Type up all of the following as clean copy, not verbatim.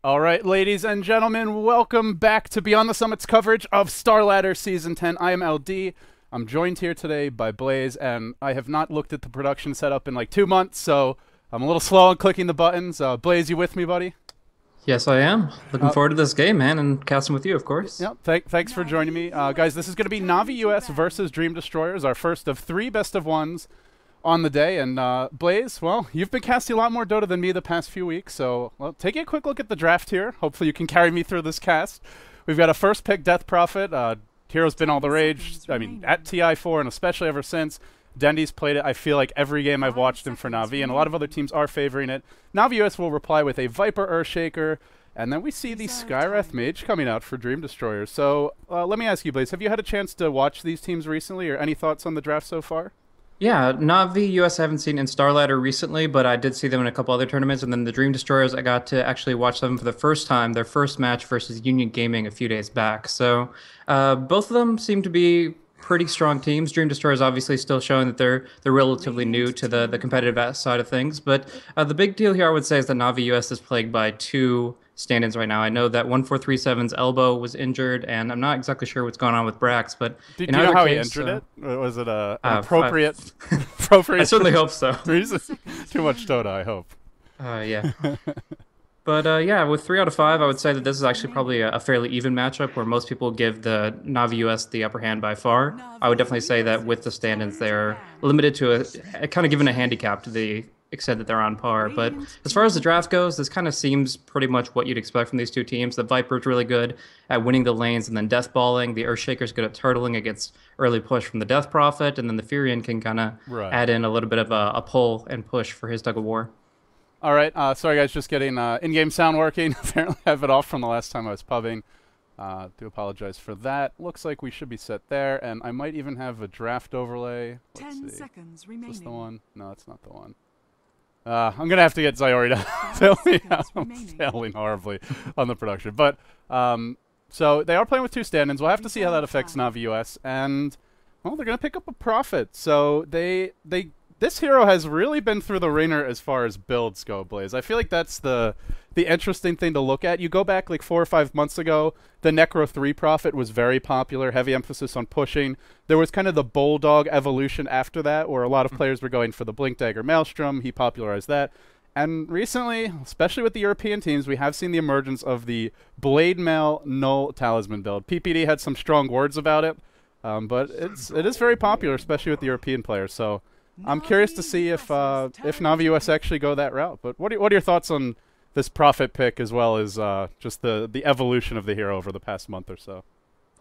All right, ladies and gentlemen, welcome back to Beyond the Summit's coverage of Starladder Season 10. I am LD. I'm joined here today by Blaze, and I have not looked at the production setup in like 2 months, so I'm a little slow on clicking the buttons. Blaze, you with me, buddy? Yes, I am. Looking forward to this game, man, and casting with you, of course. Yep, thanks for joining me. Guys, this is going to be Navi US versus Dream Destroyers, our first of 3 best-of-1s on the day. And Blaze, well, you've been casting a lot more Dota than me the past few weeks, so take a quick look at the draft here. Hopefully you can carry me through this cast. We've got a first pick, Death Prophet. Hero's been all the rage, I mean, at TI4 and especially ever since. Dendy's played it, I feel like, every game I've watched him for Navi, and a lot of other teams are favoring it. Navi US will reply with a Viper Earthshaker, and then we see the Skywrath Mage coming out for Dream Destroyers. So let me ask you, Blaze, have you had a chance to watch these teams recently, or any thoughts on the draft so far? Yeah, Navi US I haven't seen in Starladder recently, but I did see them in a couple other tournaments, and then the Dream Destroyers, I got to actually watch them for the first time, their first match versus Union Gaming a few days back. So both of them seem to be pretty strong teams. Dream Destroyers obviously still showing that they're relatively new to the competitive side of things, but the big deal here I would say is that Navi US is plagued by 2 stand-ins right now. I know that 1437's elbow was injured, and I'm not exactly sure what's going on with Brax, but Do you know how he injured it? Or was it an appropriate I certainly hope so. reason? Too much Dota, I hope. Yeah. But yeah, with 3 out of 5, I would say that this is actually probably a fairly even matchup where most people give the Navi US the upper hand by far. I would definitely say that with the stand-ins, they're limited to a kind of given a handicap to the extent that they're on par. But as far as the draft goes, this kind of seems pretty much what you'd expect from these 2 teams. The Viper's really good at winning the lanes and then deathballing. The Earthshaker's good at turtling. It gets early push from the Death Prophet, and then the Furion can kind of add in a little bit of a pull and push for his tug of war. All right, sorry guys, just getting in-game sound working. Apparently I have it off from the last time I was pubbing. Do apologize for that. Looks like we should be set there, and I might even have a draft overlay. Let's 10 see. seconds remaining. Is this the one? No, it's not the one. I'm going to have to get Zyori to fill me out. I'm failing horribly on the production. But, so they are playing with 2 stand-ins. We'll have to see how that affects Navi US. And, well, they're going to pick up a Prophet. So this hero has really been through the ringer as far as builds go, Blaze. I feel like that's the interesting thing to look at. You go back like 4 or 5 months ago, the Necro 3 Prophet was very popular, heavy emphasis on pushing. There was kind of the Bulldog evolution after that, where a lot of players were going for the Blink Dagger Maelstrom. He popularized that. And recently, especially with the European teams, we have seen the emergence of the Blade Mail Null Talisman build. PPD had some strong words about it, but it is very popular, especially with the European players. So I'm curious to see if Navi US actually go that route. But what are your thoughts on this Prophet pick, as well as just the evolution of the hero over the past month or so?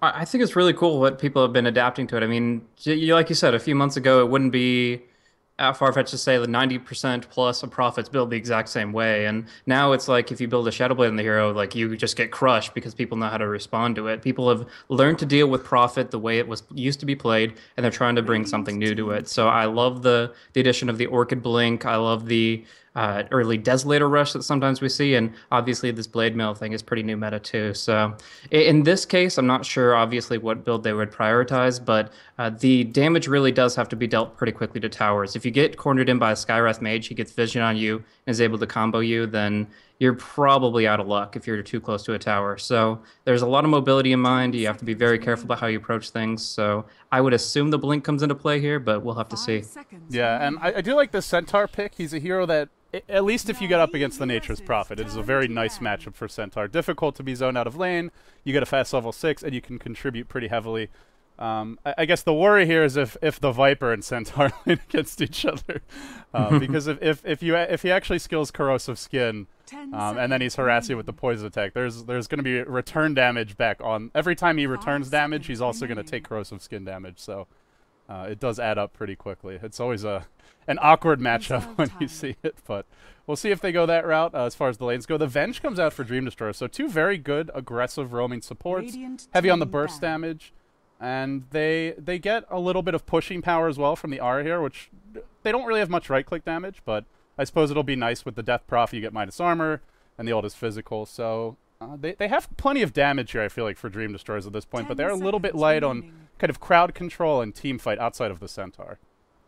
I think it's really cool what people have been adapting to it. I mean, like you said, a few months ago, it wouldn't be far-fetched to say that 90% plus of Prophets build the exact same way. And now it's like if you build a Shadowblade in the hero, like you just get crushed because people know how to respond to it. People have learned to deal with Prophet the way it was used to be played, and they're trying to bring something new to it. So I love the addition of the Orchid Blink. I love the early Desolator Rush that sometimes we see, and obviously this Blade Mail thing is pretty new meta too. So in this case, I'm not sure obviously what build they would prioritize, but the damage really does have to be dealt pretty quickly to towers. If you get cornered in by a Skywrath Mage, he gets vision on you and is able to combo you, then you're probably out of luck if you're too close to a tower. So there's a lot of mobility in mind. You have to be very careful about how you approach things. So I would assume the Blink comes into play here, but we'll have to see. Yeah, and I do like the Centaur pick. He's a hero that, at least if you get up against the Nature's Prophet, it is a very nice matchup for Centaur. Difficult to be zoned out of lane. You get a fast level 6, and you can contribute pretty heavily. I guess the worry here is if the Viper and Centaur lane against each other, because if he actually skills Corrosive Skin, and then he's harassing you with the poison attack, there's going to be return damage back on every time he returns damage. He's also going to take Corrosive Skin damage, so it does add up pretty quickly. It's always an awkward matchup when you see it, but we'll see if they go that route. As far as the lanes go, the Venge comes out for Dream Destroyer, so 2 very good aggressive roaming supports, heavy on the burst damage. And they get a little bit of pushing power as well from the R here, which they don't really have much right-click damage, but I suppose it'll be nice with the Death Prof. You get minus armor, and the ult is physical. So they have plenty of damage here, I feel like, for Dream Destroyers at this point, but they're a little bit light on kind of crowd control and team fight outside of the Centaur.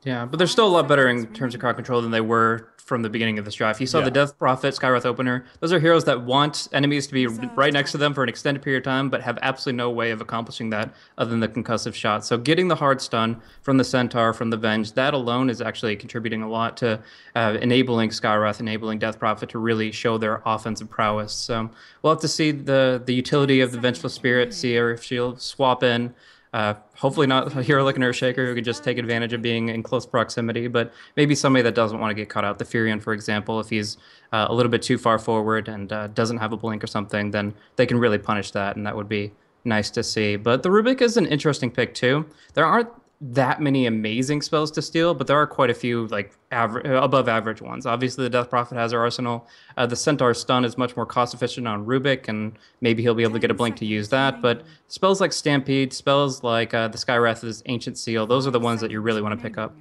Yeah, but they're still a lot better in terms of crowd control than they were from the beginning of this draft. You saw the Yeah. Death Prophet, Skywrath Opener. Those are heroes that want enemies to be right next to them for an extended period of time, but have absolutely no way of accomplishing that other than the concussive shot. So getting the hard stun from the Centaur, from the Venge, that alone is actually contributing a lot to enabling Skywrath, enabling Death Prophet to really show their offensive prowess. So we'll have to see the utility of the Vengeful Spirit, see if she'll swap in. Hopefully not a hero like an Earthshaker who can just take advantage of being in close proximity, but maybe somebody that doesn't want to get caught out. The Furion, for example, if he's a little bit too far forward and doesn't have a blink or something, then they can really punish that, and that would be nice to see. But the Rubik is an interesting pick too. There aren't that many amazing spells to steal, but there are quite a few like above average ones. Obviously, the Death Prophet has her arsenal. The Centaur stun is much more cost efficient on Rubik, and maybe he'll be able to get a blink to use that. But spells like Stampede, spells like the Skywrath's Ancient Seal, those are the ones that you really want to pick up.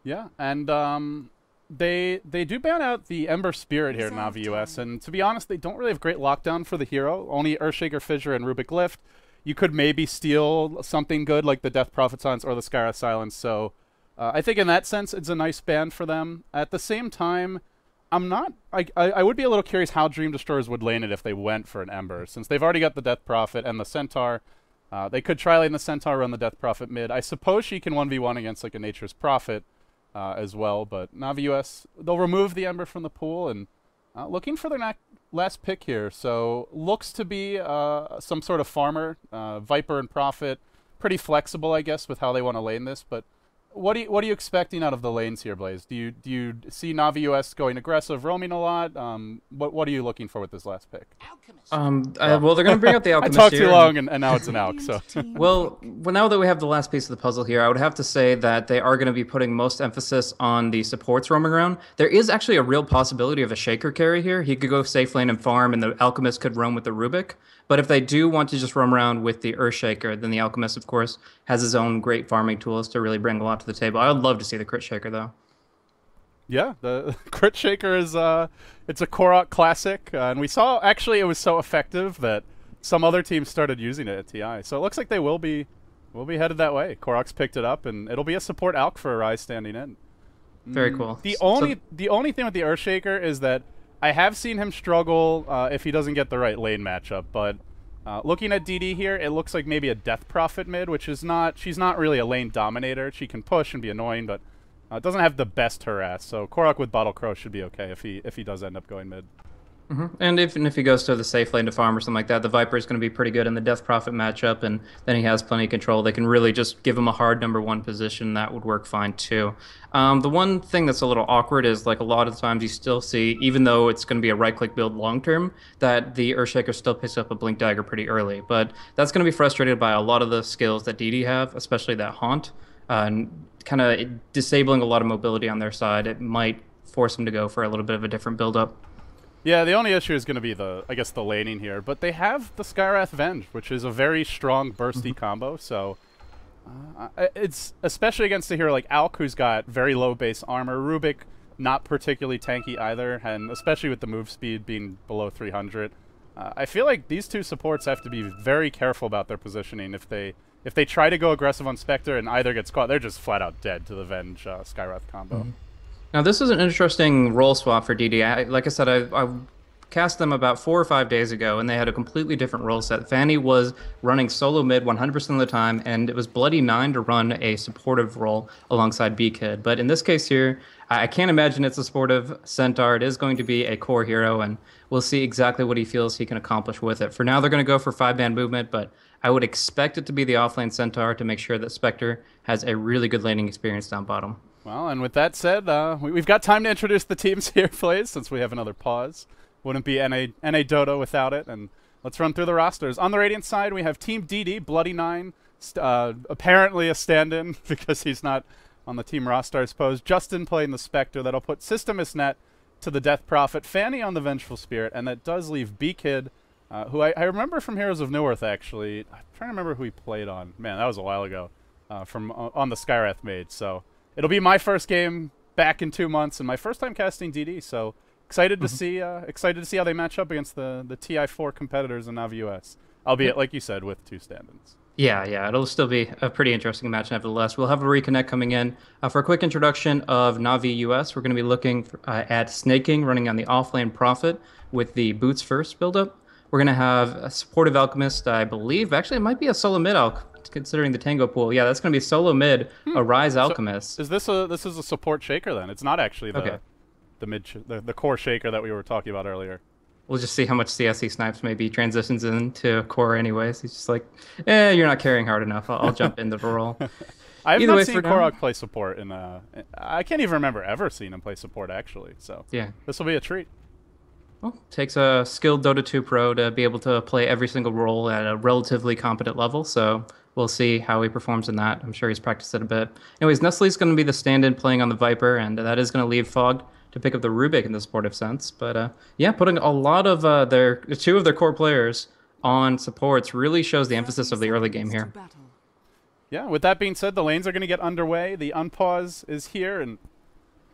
Yeah, and they do ban out the Ember Spirit here in Navi US, and to be honest, they don't really have great lockdown for the hero. Only Earthshaker, Fissure, and Rubik Lift. You could maybe steal something good like the Death Prophet Silence or the Skywrath Silence, so I think in that sense it's a nice ban for them. At the same time, I would be a little curious how Dream Destroyers would lane it if they went for an Ember, since they've already got the Death Prophet and the Centaur. They could try lane the Centaur, run the Death Prophet mid. I suppose she can 1v1 against like a Nature's Prophet as well, but Navi US, they'll remove the Ember from the pool, and looking for their last pick here. So looks to be some sort of farmer, Viper and Prophet. Pretty flexible, I guess, with how they want to lane this. But what are you expecting out of the lanes here, Blaze? Do you see Navi US going aggressive, roaming a lot? What are you looking for with this last pick? Well, they're going to bring out the I Alchemist talked here. too long, and now it's an Alch. So Well, now that we have the last piece of the puzzle here, I would have to say that they are going to be putting most emphasis on the supports roaming around. There is actually a real possibility of a Shaker carry here. He could go safe lane and farm, and the Alchemist could roam with the Rubik. But if they do want to just roam around with the Earthshaker, then the Alchemist, of course, has his own great farming tools to really bring a lot to the table. I would love to see the Crit Shaker, though. yeah, the Crit Shaker is it's a Korok classic, and we saw actually it was so effective that some other teams started using it at TI. So it looks like they will be headed that way. Korok's picked it up, and it'll be a support Alch for Arise standing in. Very cool. The only thing with the Earthshaker is that I have seen him struggle if he doesn't get the right lane matchup. But looking at DD here, it looks like maybe a Death Prophet mid, which is not. She's not really a lane dominator. She can push and be annoying, but doesn't have the best harass. So Korok with Bottle Crow should be okay if he does end up going mid. And if he goes to the safe lane to farm or something like that, the Viper is going to be pretty good in the Death Prophet matchup, and then he has plenty of control. They can really just give him a hard #1 position. That would work fine too. The one thing that's a little awkward is like a lot of the times you still see, even though it's going to be a right-click build long-term, that the Earthshaker still picks up a Blink Dagger pretty early. But that's going to be frustrated by a lot of the skills that DD have, especially that Haunt, and kind of disabling a lot of mobility on their side. It might force them to go for a little bit of a different build-up. Yeah, the only issue is going to be I guess the laning here, but they have the Skywrath Venge, which is a very strong bursty combo. So it's especially against a hero like Alk, who's got very low base armor. Rubik, not particularly tanky either, and especially with the move speed being below 300. I feel like these two supports have to be very careful about their positioning. If they try to go aggressive on Spectre and either gets caught, they're just flat out dead to the Venge Skywrath combo. Now, this is an interesting role swap for DD. Like I said, I cast them about 4 or 5 days ago, and they had a completely different role set. Fanny was running solo mid 100% of the time, and it was Bloody 9 to run a supportive role alongside B-Kid. But in this case here, I can't imagine it's a supportive Centaur. It is going to be a core hero, and we'll see exactly what he feels he can accomplish with it. For now, they're going to go for 5-man movement, but I would expect it to be the offlane Centaur to make sure that Spectre has a really good laning experience down bottom. Well, and with that said, we've got time to introduce the teams here, Blaze, since we have another pause. Wouldn't be NA Dodo without it, and let's run through the rosters. On the Radiant side, we have Team DD, Bloody 9, apparently a stand-in because he's not on the team roster, I suppose. Justin playing the Spectre. That'll put Systemus Net to the Death Prophet, Fanny on the Vengeful Spirit, and that does leave B-Kid, who I remember from Heroes of Newerth, actually. I'm trying to remember who he played on. Man, that was a while ago, on the Skywrath Mage, so it'll be my first game back in 2 months and my first time casting DD, so excited to see how they match up against the TI4 competitors in Navi US, albeit, like you said, with 2 stand-ins. Yeah, it'll still be a pretty interesting match nevertheless. We'll have a reconnect coming in. For a quick introduction of Navi US, we're going to be looking at Snaking running on the offlane Prophet with the Boots First buildup. We're going to have a supportive Alchemist, I believe. Actually, it might be a solo mid Alch, considering the Tango pool. Yeah, that's going to be solo mid, a Rise So Alchemist. is this is a support shaker then? It's not actually Okay. the core shaker that we were talking about earlier. We'll just see how much CSE snipes maybe transitions into core anyways. He's just like, you're not carrying hard enough. I'll jump into the role. I have Either not way, seen for now, Korok play support in I can't even remember ever seeing him play support actually. So yeah. this will be a treat. Well, takes a skilled Dota 2 pro to be able to play every single role at a relatively competent level. So we'll see how he performs in that. I'm sure he's practiced it a bit. Anyways, Nestle's going to be the stand-in playing on the Viper, and that is going to leave Fogged to pick up the Rubik in the supportive sense. But yeah, putting a lot of two of their core players on supports really shows the emphasis of the early game here. Yeah, with that being said, the lanes are going to get underway. The unpause is here, and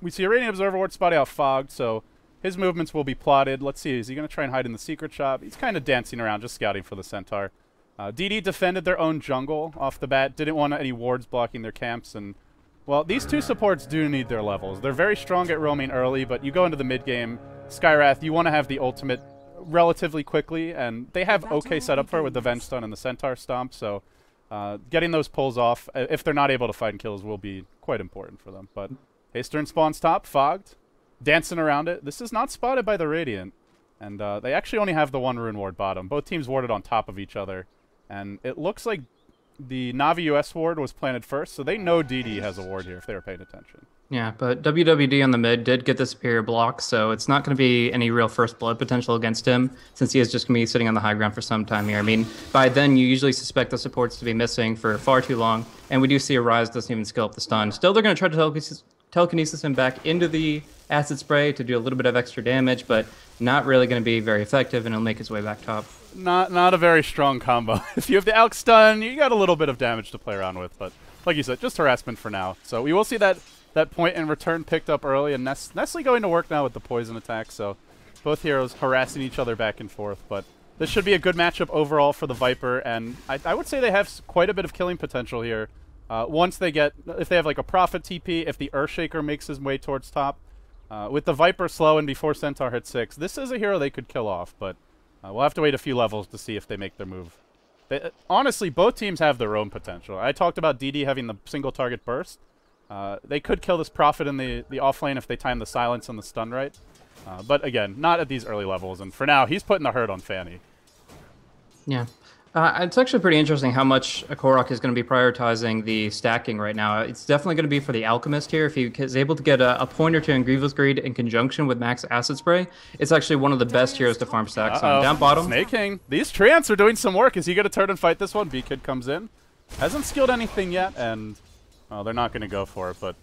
we see a Radiant Observer Ward spotting out Fogged, so his movements will be plotted. Let's see, is he going to try and hide in the secret shop? He's kind of dancing around, just scouting for the Centaur. DD defended their own jungle off the bat, didn't want any wards blocking their camps, and, well, these two supports do need their levels. They're very strong at roaming early, but you go into the mid-game, Skywrath, you want to have the ultimate relatively quickly, and they have okay setup for it with the Venge Stun and the Centaur Stomp, so getting those pulls off, if they're not able to find kills, will be quite important for them. But Haystern spawns top, Fogged, dancing around it. This is not spotted by the Radiant, and they actually only have the one Rune Ward bottom. Both teams warded on top of each other, and it looks like the Navi US ward was planted first, so they know DD has a ward here if they were paying attention. Yeah, but WWD on the mid did get the superior block, so it's not going to be any real first blood potential against him, since he is just going to be sitting on the high ground for some time here. I mean, by then you usually suspect the supports to be missing for far too long, and we do see a Rise doesn't even skill up the stun. Still, they're going to try to telekinesis him back into the acid spray to do a little bit of extra damage, but not really going to be very effective, and he'll make his way back top. Not a very strong combo. If you have the Alk stun, you got a little bit of damage to play around with, but like you said, just harassment for now. So we will see that point in return picked up early, and Nestle going to work now with the poison attack, so both heroes harassing each other back and forth, but this should be a good matchup overall for the Viper, and I would say they have quite a bit of killing potential here. Once they get, if they have like a Prophet TP, if the Earthshaker makes his way towards top, with the Viper slow and before Centaur hits 6, this is a hero they could kill off, but we'll have to wait a few levels to see if they make their move. Honestly, both teams have their own potential. I talked about DD having the single target burst. They could kill this Prophet in the offlane if they time the silence and the stun right. But again, not at these early levels, and for now, he's putting the hurt on Fanny. Yeah. It's actually pretty interesting how much Korok is going to be prioritizing the stacking right now. It's definitely going to be for the Alchemist here. If he is able to get a point or two in Grievous Greed in conjunction with Max Acid Spray, it's actually one of the best heroes to farm stacks on. Down bottom. Snake King. These Treants are doing some work. Is he going to turn and fight this one? B-Kid comes in. Hasn't skilled anything yet, and well, they're not going to go for it, but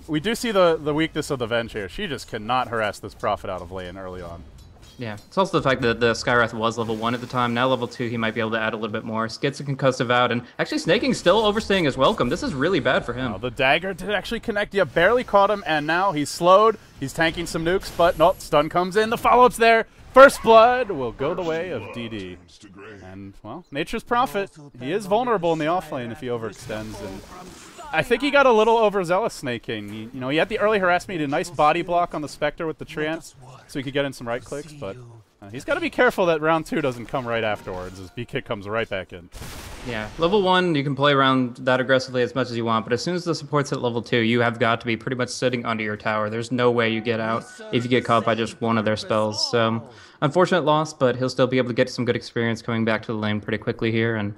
we do see the weakness of the Venge here. She just cannot harass this Prophet out of lane early on. Yeah, it's also the fact that the Skywrath was level 1 at the time. Now level 2, he might be able to add a little bit more. Gets a concussive out, and actually Snaking still overstaying his welcome. This is really bad for him. The dagger did actually connect. Yeah, barely caught him, and now he's slowed. He's tanking some nukes, but nope, stun comes in. The follow-up's there. First blood will go the way of DD. And, well, Nature's Prophet. He is vulnerable in the offlane if he overextends, and I think he got a little overzealous, Snaking. He had the early harassment. He did a nice body block on the Spectre with the Treant, so he could get in some right clicks, but he's got to be careful that round 2 doesn't come right afterwards, as B-Kick comes right back in. Yeah, level 1, you can play around that aggressively as much as you want, but as soon as the support's at level 2, you have got to be pretty much sitting under your tower. There's no way you get out if you get caught by just one of their spells. So, unfortunate loss, but he'll still be able to get some good experience coming back to the lane pretty quickly here, and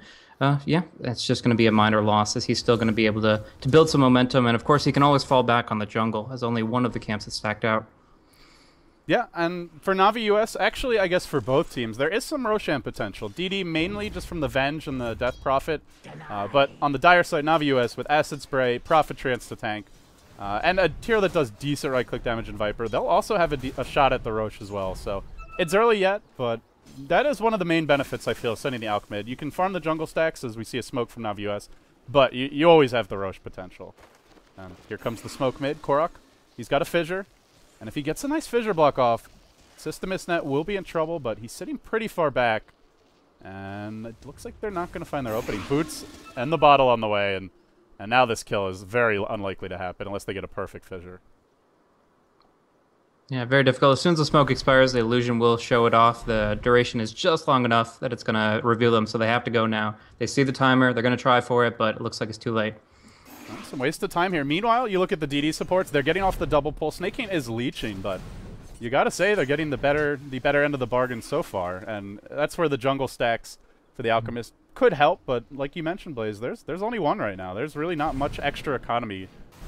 yeah, it's just going to be a minor loss as he's still going to be able to build some momentum, and of course he can always fall back on the jungle as only one of the camps is stacked out. Yeah, and for Navi US, actually, I guess for both teams, there is some Roshan potential. DD mainly just from the Venge and the Death Prophet, but on the dire side, Navi US with Acid Spray, Prophet Treants to tank, and a tier that does decent right-click damage in Viper. They'll also have a shot at the Rosh as well, so it's early yet, but that is one of the main benefits, I feel, sending the Alch mid. You can farm the jungle stacks, as we see a smoke from Navi US, but you always have the Rosh potential. And here comes the smoke mid, Korok. He's got a fissure. And if he gets a nice fissure block off, System Isnet will be in trouble, but he's sitting pretty far back. And it looks like they're not going to find their opening. Boots and the bottle on the way, and now this kill is very unlikely to happen unless they get a perfect fissure. Yeah, very difficult. As soon as the smoke expires, the illusion will show it off. The duration is just long enough that it's going to reveal them, so they have to go now. They see the timer, they're going to try for it, but it looks like it's too late. Some waste of time here. Meanwhile, you look at the DD supports, they're getting off the double pull. Snake is leeching, but you got to say they're getting the better end of the bargain so far, and that's where the jungle stacks for the Alchemist could help, but like you mentioned, Blaze, there's only one right now. There's really not much extra economy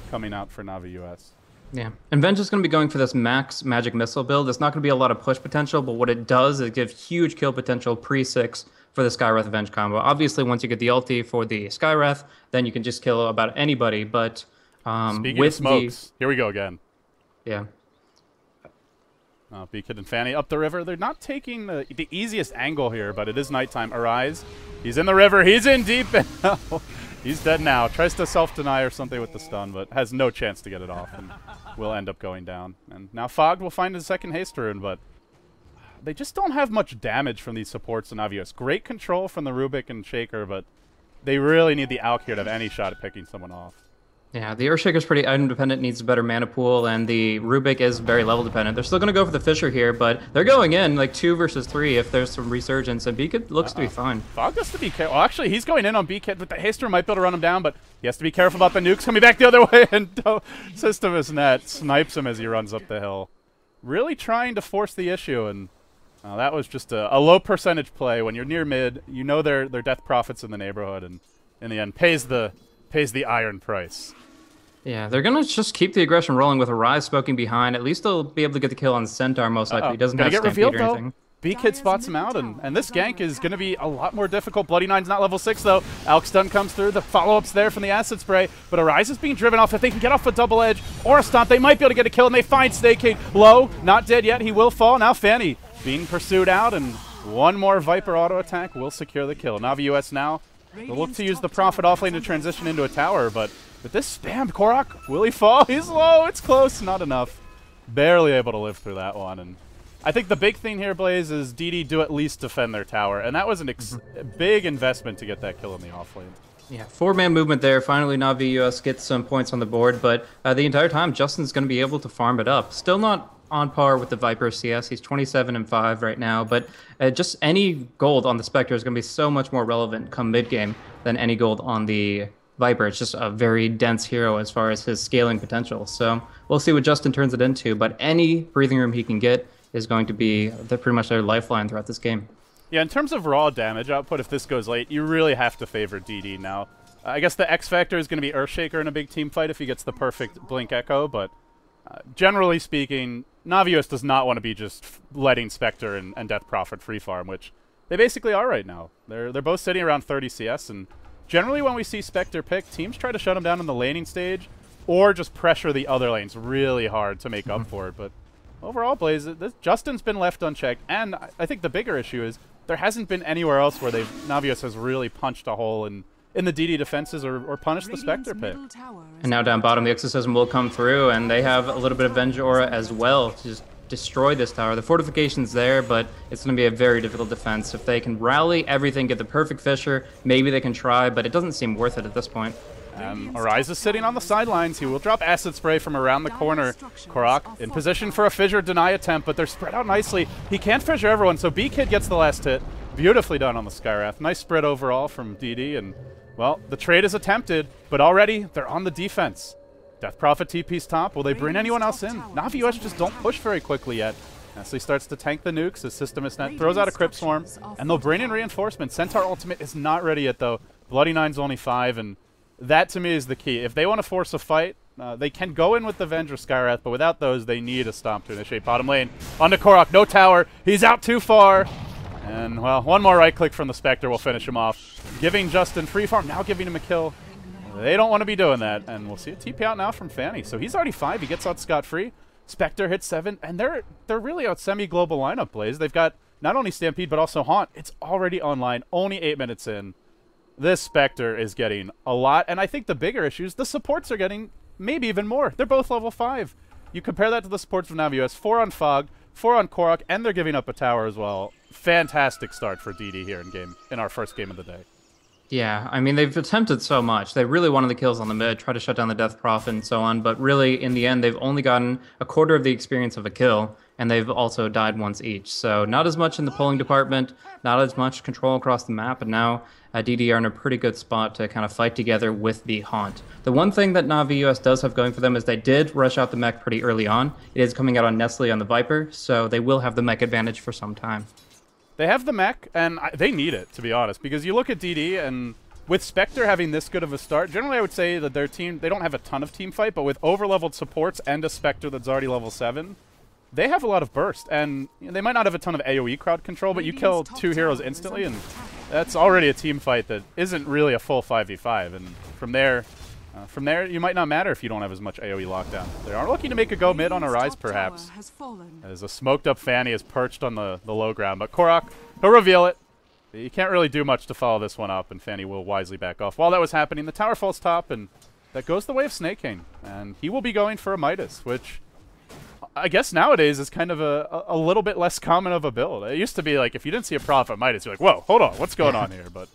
coming out for Navi US. Yeah, and Venge is going to be going for this max magic missile build. It's not going to be a lot of push potential, but what it does is give huge kill potential pre-6 for the Skywrath Venge combo. Obviously, once you get the ulti for the Skywrath, then you can just kill about anybody, but Speaking with of smokes, here we go again. Yeah. B-Kid and Fanny up the river. They're not taking the easiest angle here, but it is nighttime. Arise. He's in the river. He's in deep. He's dead now. Tries to self-deny or something with the stun, but has no chance to get it off and will end up going down. And now Fogged will find his second haste rune, but they just don't have much damage from these supports in Navios. Great control from the Rubik and Shaker, but they really need the Alk here to have any shot at picking someone off. Yeah, the Earthshaker's pretty item dependent, needs a better mana pool, and the Rubik is very level dependent. They're still going to go for the Fissure here, but they're going in like 2 versus 3 if there's some resurgence, and B-Kid looks to be fine. Fog has to be careful. Well, actually, he's going in on B-Kid, but the Haster might be able to run him down, but he has to be careful about the nukes coming back the other way, and Systemus Net snipes him as he runs up the hill. Really trying to force the issue, and that was just a low percentage play. When you're near mid, you know their death profits in the neighborhood, and in the end, pays the iron price. Yeah, they're going to just keep the aggression rolling with Arise smoking behind. At least they'll be able to get the kill on Centaur, most likely. He doesn't have get Stampede revealed, or anything. B-Kid spots him out, and this gank is going to be a lot more difficult. Bloody Nine's not level 6, though. Alk stun comes through. The follow-up's there from the acid spray, but Arise is being driven off. If they can get off a double edge or a stomp, they might be able to get a kill, and they find Snake King low. Not dead yet. He will fall. Now Fanny being pursued out, and one more Viper auto attack will secure the kill. Navi US now will look to use the Prophet offlane to transition into a tower, but with this spammed Korok, will he fall? He's low. It's close. Not enough. Barely able to live through that one. And I think the big thing here, Blaze, is DD do at least defend their tower. And that was a big investment to get that kill in the offlane. Yeah, 4-man movement there. Finally, Navi US gets some points on the board, but the entire time, Justin's going to be able to farm it up. Still not on par with the Viper CS. He's 27-5 right now, but just any gold on the Spectre is going to be so much more relevant come mid-game than any gold on the Viper. It's just a very dense hero as far as his scaling potential. So we'll see what Justin turns it into, but any breathing room he can get is going to be pretty much their lifeline throughout this game. Yeah, in terms of raw damage output, if this goes late, you really have to favor DD now. I guess the X factor is going to be Earthshaker in a big team fight if he gets the perfect Blink Echo, but generally speaking, Navios does not want to be just letting Spectre and Death Prophet free farm, which they basically are right now. They're both sitting around 30 CS, and generally when we see Spectre pick, teams try to shut him down in the laning stage or just pressure the other lanes really hard to make up for it. But overall, Blaze, Justin's been left unchecked, and I think the bigger issue is there hasn't been anywhere else where Navios has really punched a hole in the DD defenses or punished the Spectre pick. And now down bottom, the Exorcism will come through, and they have a little bit of Venge Aura as well to just destroy this tower. The fortification's there, but it's going to be a very difficult defense. If they can rally everything, get the perfect Fissure, maybe they can try, but it doesn't seem worth it at this point. Arise is sitting on the sidelines. He will drop Acid Spray from around the corner. Korok in position for a Fissure deny attempt, but they're spread out nicely. He can't Fissure everyone, so B-Kid gets the last hit. Beautifully done on the Skywrath. Nice spread overall from DD, and, well, the trade is attempted, but already they're on the defense. Death Prophet TP's top. Will they bring anyone else in? Navi US just don't push very quickly yet. Nestle starts to tank the nukes. His Systemus Net throws out a Crypt Swarm, and they'll bring in reinforcements. Centaur Ultimate is not ready yet, though. Bloody Nine's only 5, and that, to me, is the key. If they want to force a fight, they can go in with the Venge or Skywrath, but without those, they need a Stomp to initiate bottom lane. Onto Korok, no tower. He's out too far. And, well, one more right-click from the Spectre will finish him off. Giving Justin free farm, now giving him a kill. They don't want to be doing that, and we'll see a TP out now from Fanny. So he's already 5. He gets out scot-free. Spectre hits 7, and they're really out semi-global lineup, Blaze. They've got not only Stampede, but also Haunt. It's already online, only 8 minutes in. This Spectre is getting a lot, and I think the bigger issue is the supports are getting maybe even more. They're both level 5. You compare that to the supports of Navi US, 4 on Fog, 4 on Korok, and they're giving up a tower as well. fantastic start for DD here in our first game of the day. Yeah, I mean, they've attempted so much. They really wanted the kills on the mid, try to shut down the Death Prophet and so on, but really, in the end, they've only gotten a quarter of the experience of a kill, and they've also died once each. So not as much in the polling department, not as much control across the map, and now DD are in a pretty good spot to kind of fight together with the Haunt. The one thing that Na'Vi US does have going for them is they did rush out the mech pretty early on. It is coming out on Nestle on the Viper, so they will have the mech advantage for some time. They have the mech, and they need it, to be honest, because you look at DD, and with Spectre having this good of a start, generally I would say that their team, they don't have a ton of team fight, but with over-leveled supports and a Spectre that's already level 7, they have a lot of burst, and they might not have a ton of AoE crowd control, but you kill 2 heroes instantly, and that's already a team fight that isn't really a full 5v5, and from there, you might not matter if you don't have as much AoE lockdown. They are looking to make a go mid on a rise, perhaps, as a smoked-up Fanny is perched on the low ground. But Korok, he'll reveal it. You can't really do much to follow this one up, and Fanny will wisely back off. While that was happening, the tower falls top, and that goes the way of Snakehane. And he will be going for a Midas, which I guess nowadays is kind of a little bit less common of a build. It used to be like, if you didn't see a Prophet Midas, you're like, whoa, hold on, what's going on here? But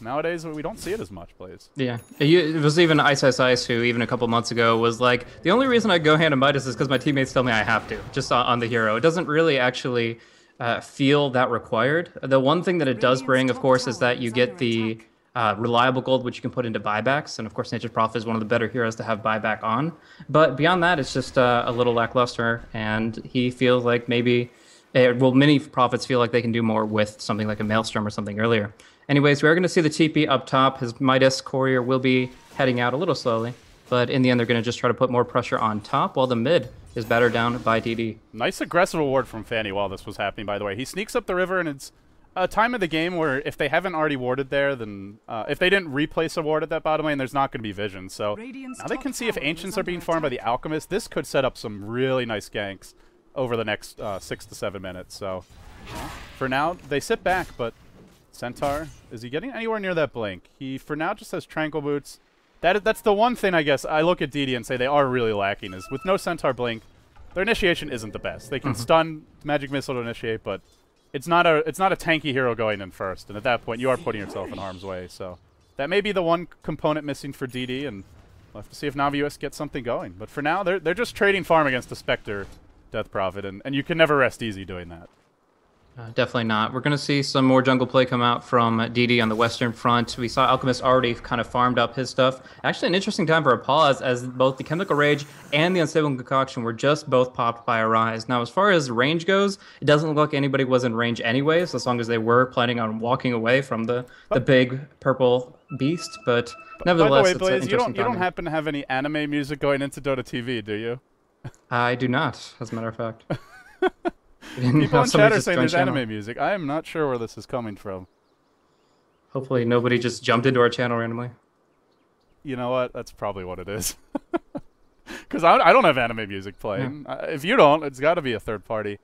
nowadays, we don't see it as much, Blaze. Yeah. It was even Ice who, even a couple months ago, was like, the only reason I go hand in Midas is because my teammates tell me I have to, just on the hero. It doesn't really actually feel that required. The one thing that it does bring, of course, is that you get the reliable gold, which you can put into buybacks. And, of course, Nature's Prophet is one of the better heroes to have buyback on. But beyond that, it's just a little lackluster, and he feels like maybe... many prophets feel like they can do more with something like a Maelstrom or something earlier. Anyways, we are going to see the TP up top. His Midas courier will be heading out a little slowly, but in the end, they're going to just try to put more pressure on top, while the mid is battered down by DD. Nice aggressive award from Fanny while this was happening, by the way. He sneaks up the river, and it's a time of the game where if they haven't already warded there, then if they didn't replace a ward at that bottom lane, there's not going to be vision. So now they can see if Ancients are being farmed by the Alchemist. This could set up some really nice ganks over the next 6 to 7 minutes. So for now, they sit back, but Centaur, is he getting anywhere near that blink? He, for now, just has Tranquil Boots. That's the one thing, I guess, I look at DD and say they are really lacking, is with no Centaur blink, their initiation isn't the best. They can stun Magic Missile to initiate, but it's not a tanky hero going in first, and at that point, you are putting yourself in harm's way. So that may be the one component missing for DD, and we'll have to see if Na'Vi US gets something going. But for now, they're just trading farm against the Spectre Death Prophet, and you can never rest easy doing that. Definitely not. We're going to see some more jungle play come out from DD on the western front. We saw Alchemist already kind of farmed up his stuff. Actually, an interesting time for a pause, as both the Chemical Rage and the Unstable Concoction were just both popped by a Rise. Now, as far as range goes, it doesn't look like anybody was in range anyways, as long as they were planning on walking away from the big purple beast. But nevertheless, by the way, Blaze, it's an interesting you don't happen to have any anime music going into Dota TV, do you? I do not, as a matter of fact. People in chat are saying there's anime music. I am not sure where this is coming from. Hopefully nobody just jumped into our channel randomly. You know what? That's probably what it is. Because I don't have anime music playing. Yeah. If you don't, it's got to be a third party.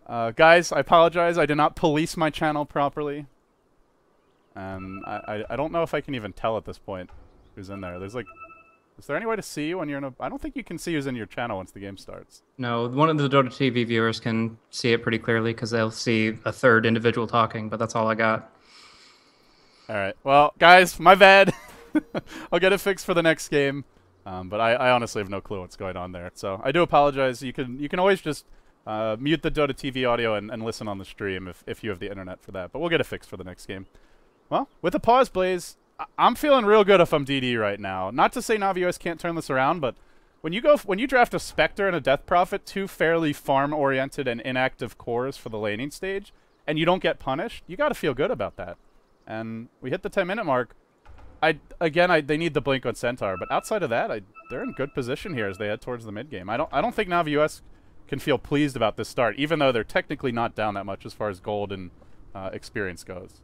Guys, I apologize. I did not police my channel properly. And I don't know if I can even tell at this point who's in there. There's like... Is there any way to see when you're in a... I don't think you can see who's in your channel once the game starts. No, one of the Dota TV viewers can see it pretty clearly because they'll see a third individual talking, but that's all I got. All right. Well, guys, my bad. I'll get it fixed for the next game. But I honestly have no clue what's going on there. So I do apologize. You can always just mute the Dota TV audio and listen on the stream if you have the internet for that. But we'll get it fixed for the next game. Well, with a pause, Blaze... I'm feeling real good if I'm DD right now. Not to say Na'Vi US can't turn this around, but when you draft a Spectre and a Death Prophet, two fairly farm-oriented and inactive cores for the laning stage, and you don't get punished, you got to feel good about that. And we hit the 10-minute mark. They need the blink on Centaur, but outside of that, they're in good position here as they head towards the mid game. I don't think Na'Vi US can feel pleased about this start, even though they're technically not down that much as far as gold and experience goes.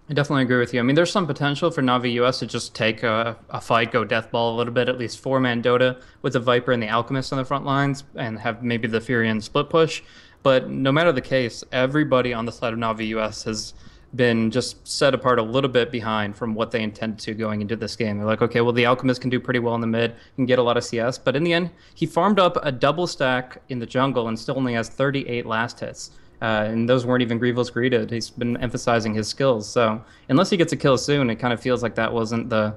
I definitely agree with you. I mean, there's some potential for Na'Vi US to just take a fight, go deathball a little bit, at least 4-man Dota with the Viper and the Alchemist on the front lines, and have maybe the Furion split push. But no matter the case, everybody on the side of Na'Vi US has been just set apart a little bit behind from what they intended to going into this game. They're like, okay, well, the Alchemist can do pretty well in the mid, can get a lot of CS, but in the end, he farmed up a double stack in the jungle and still only has 38 last hits. And those weren't even Grievel's greeted. He's been emphasizing his skills. So unless he gets a kill soon, it kind of feels like that wasn't the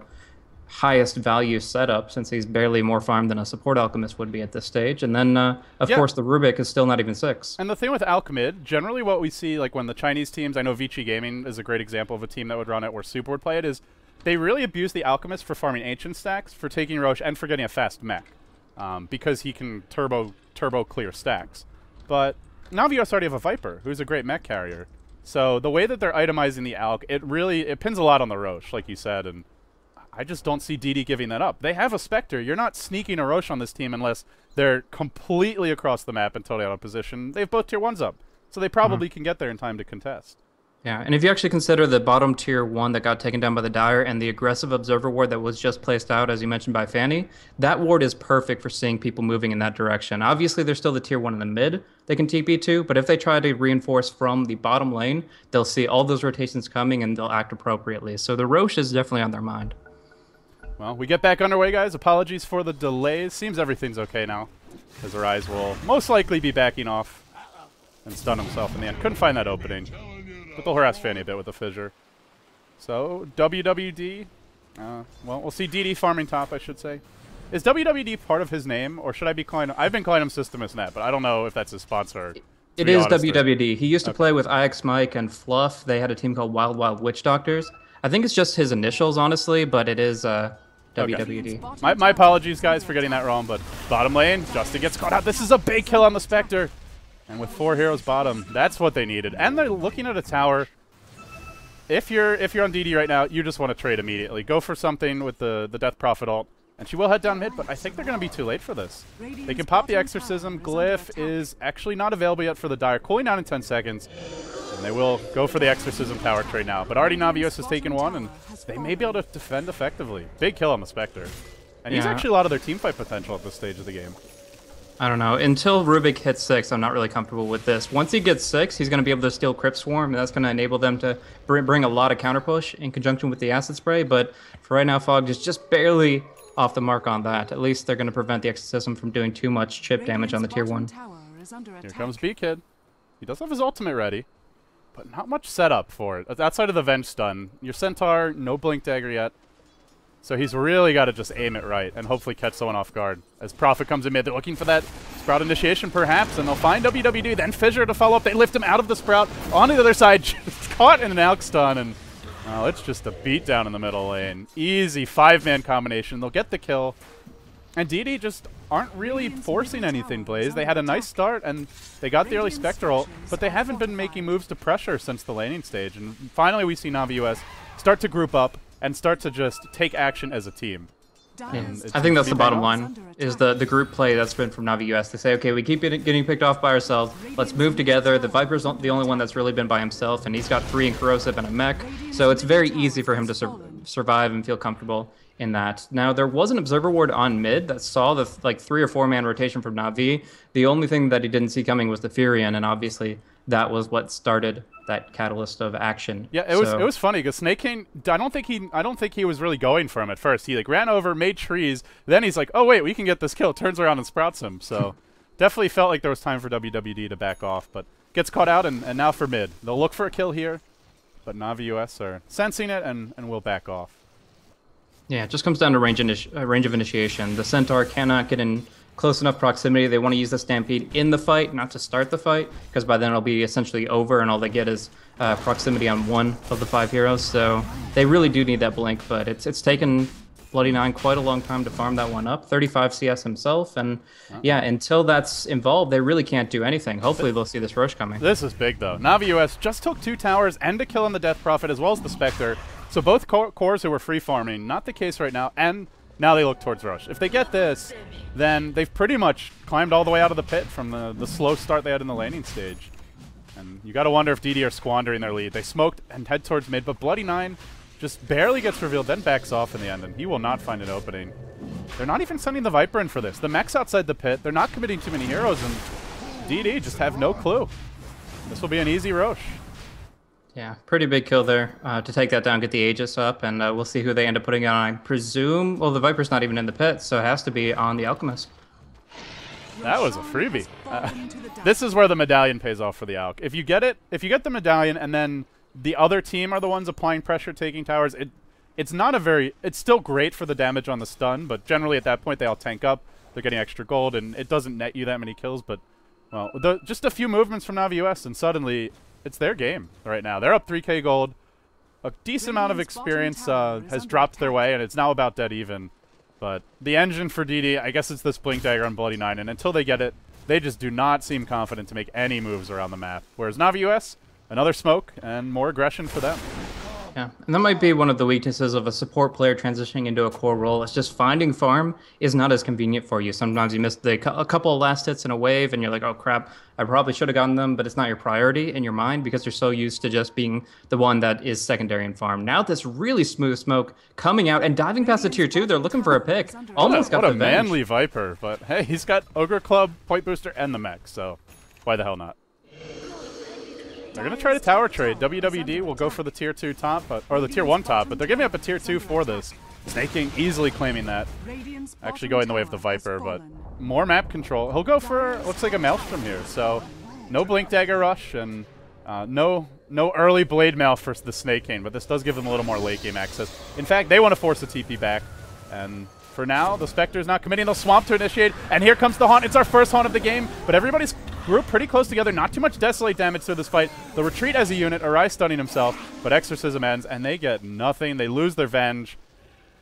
highest value setup since he's barely more farmed than a support alchemist would be at this stage. And then, of course, the Rubik is still not even 6. And the thing with Alchemid, generally what we see, like when the Chinese teams, I know Vici Gaming is a great example of a team that would run it where Super would play it, is they really abuse the Alchemist for farming Ancient stacks, for taking Roche, and for getting a fast mech. Because he can turbo clear stacks. But Navi US already have a Viper, who's a great mech carrier. So the way that they're itemizing the Alch, it pins a lot on the Roche, like you said, and I just don't see DD giving that up. They have a Spectre. You're not sneaking a Roche on this team unless they're completely across the map and totally out of position. They have both tier 1s up, so they probably can get there in time to contest. Yeah, and if you actually consider the bottom tier 1 that got taken down by the Dire and the aggressive Observer Ward that was just placed out, as you mentioned, by Fanny, that ward is perfect for seeing people moving in that direction. Obviously, there's still the tier 1 in the mid they can TP to, but if they try to reinforce from the bottom lane, they'll see all those rotations coming and they'll act appropriately. So the Roche is definitely on their mind. Well, we get back underway, guys. Apologies for the delays. Seems everything's okay now, as Arise will most likely be backing off and stun himself in the end. Couldn't find that opening, but they'll harass Fanny a bit with the fissure. So, WWD, well, we'll see DD farming top, I should say. Is WWD part of his name, or should I be calling him? I've been calling him Systemus Net, but I don't know if that's his sponsor. It is WWD. He used to play with IX Mike and Fluff. They had a team called Wild Wild Witch Doctors. I think it's just his initials, honestly, but it is WWD. Okay. My apologies, guys, for getting that wrong, but bottom lane, Justin gets caught out. This is a big kill on the Spectre. And with 4 heroes bottom, that's what they needed. And they're looking at a tower. If you're on DD right now, you just want to trade immediately. Go for something with the Death Prophet ult. And she will head down mid, but I think they're going to be too late for this. They can pop the Exorcism. Glyph is actually not available yet for the Dire. Cooling down in 10 seconds. And they will go for the Exorcism tower trade now. But already Navi US has taken one, and they may be able to defend effectively. Big kill on the Spectre. And he's actually a lot of their teamfight potential at this stage of the game. I don't know. Until Rubik hits 6, I'm not really comfortable with this. Once he gets 6, he's going to be able to steal Crypt Swarm, and that's going to enable them to bring a lot of counter push in conjunction with the Acid Spray. But for right now, Fog is just barely off the mark on that. At least they're going to prevent the Exorcism from doing too much chip damage on the tier 1. Here comes B-Kid. He does have his ultimate ready, but not much setup for it. Outside of the Venge stun, your Centaur, no Blink Dagger yet. So he's really got to just aim it right and hopefully catch someone off guard. As Prophet comes in mid, they're looking for that Sprout initiation perhaps, and they'll find WWD, then Fissure to follow up. They lift him out of the Sprout onto the other side, just caught in an Alch stun, and it's just a beatdown in the middle lane. Easy 5-man combination. They'll get the kill. And DD just aren't really forcing anything, Blaze. They had a nice start, and they got the early Spectral, but they haven't been making moves to pressure since the laning stage. And finally we see Navi US start to group up and start to just take action as a team. Yeah. I think that's the bottom line, is the group play that's been from Navi US. They say, okay, we keep getting picked off by ourselves. Let's move together. The Viper's the only one that's really been by himself, and he's got 3 in Corrosive and a mech. So it's very easy for him to survive and feel comfortable in that. Now, there was an Observer Ward on mid that saw the 3 or 4-man rotation from Navi. The only thing that he didn't see coming was the Furion, and obviously that was what started that catalyst of action. Yeah, it was funny because Snake King, I don't think he was really going for him at first. He ran over, made trees, then he's like, oh wait, we can get this kill. Turns around and sprouts him. So definitely felt like there was time for WWD to back off, but gets caught out, and now for mid. They'll look for a kill here, but Navi US are sensing it and will back off. Yeah, it just comes down to range of initiation. The Centaur cannot get in close enough proximity. They want to use the Stampede in the fight, not to start the fight, because by then it'll be essentially over and all they get is proximity on 1 of the 5 heroes. So they really do need that blink, but it's taken Bloody Nine quite a long time to farm that one up. 35 CS himself, and yeah, until that's involved, they really can't do anything. Hopefully they'll see this Roche coming. This is big though. Navi US just took 2 towers and a kill on the Death Prophet as well as the Spectre. So both cores who were free farming, not the case right now, and now they look towards Roche. If they get this, then they've pretty much climbed all the way out of the pit from the slow start they had in the laning stage. And you got to wonder if DD are squandering their lead. They smoked and head towards mid, but Bloody Nine just barely gets revealed, then backs off in the end, and he will not find an opening. They're not even sending the Viper in for this. The mech's outside the pit. They're not committing too many heroes, and DD just have no clue. This will be an easy Roche. Yeah, pretty big kill there to take that down, get the Aegis up, and we'll see who they end up putting on. I presume, well, the Viper's not even in the pit, so it has to be on the Alchemist. That was a freebie. This is where the medallion pays off for the ALK. If you get it, if you get the medallion and then the other team are the ones applying pressure, taking towers, it's not a very... It's still great for the damage on the stun, but generally at that point they all tank up. They're getting extra gold, and it doesn't net you that many kills, but... Well, just a few movements from Navi US, and suddenly it's their game right now. They're up 3k gold. A decent amount of experience has dropped their way, and it's now about dead even. But the engine for DD, I guess it's this Blink Dagger on Bloody 9, and until they get it, they just do not seem confident to make any moves around the map. Whereas Navi US, another smoke, and more aggression for them. Yeah, and that might be one of the weaknesses of a support player transitioning into a core role. It's just finding farm is not as convenient for you. Sometimes you miss a couple of last hits in a wave, and you're like, oh crap, I probably should have gotten them, but it's not your priority in your mind because you're so used to just being the one that is secondary in farm. Now this really smooth smoke coming out and diving past the tier 2, they're looking for a pick. Almost got the What a manly Viper, but hey, he's got Ogre Club, Point Booster, and the mech, so why the hell not? They're going to try to tower trade. WWD will go for the tier 2 top, or the tier 1 top, but they're giving up a tier 2 for this. Snake King easily claiming that. Actually going the way of the Viper, but more map control. He'll go for, looks like a Maelstrom here, so no Blink Dagger rush, and no early Blade Mail for the Snake King, but this does give them a little more late game access. In fact, they want to force the TP back, and for now, the Spectre's not committing. They'll Swamp to initiate, and here comes the Haunt. It's our first Haunt of the game, but everybody's grouped pretty close together. Not too much Desolate damage through this fight. The retreat as a unit, Arai stunning himself, but Exorcism ends, and they get nothing. They lose their Venge,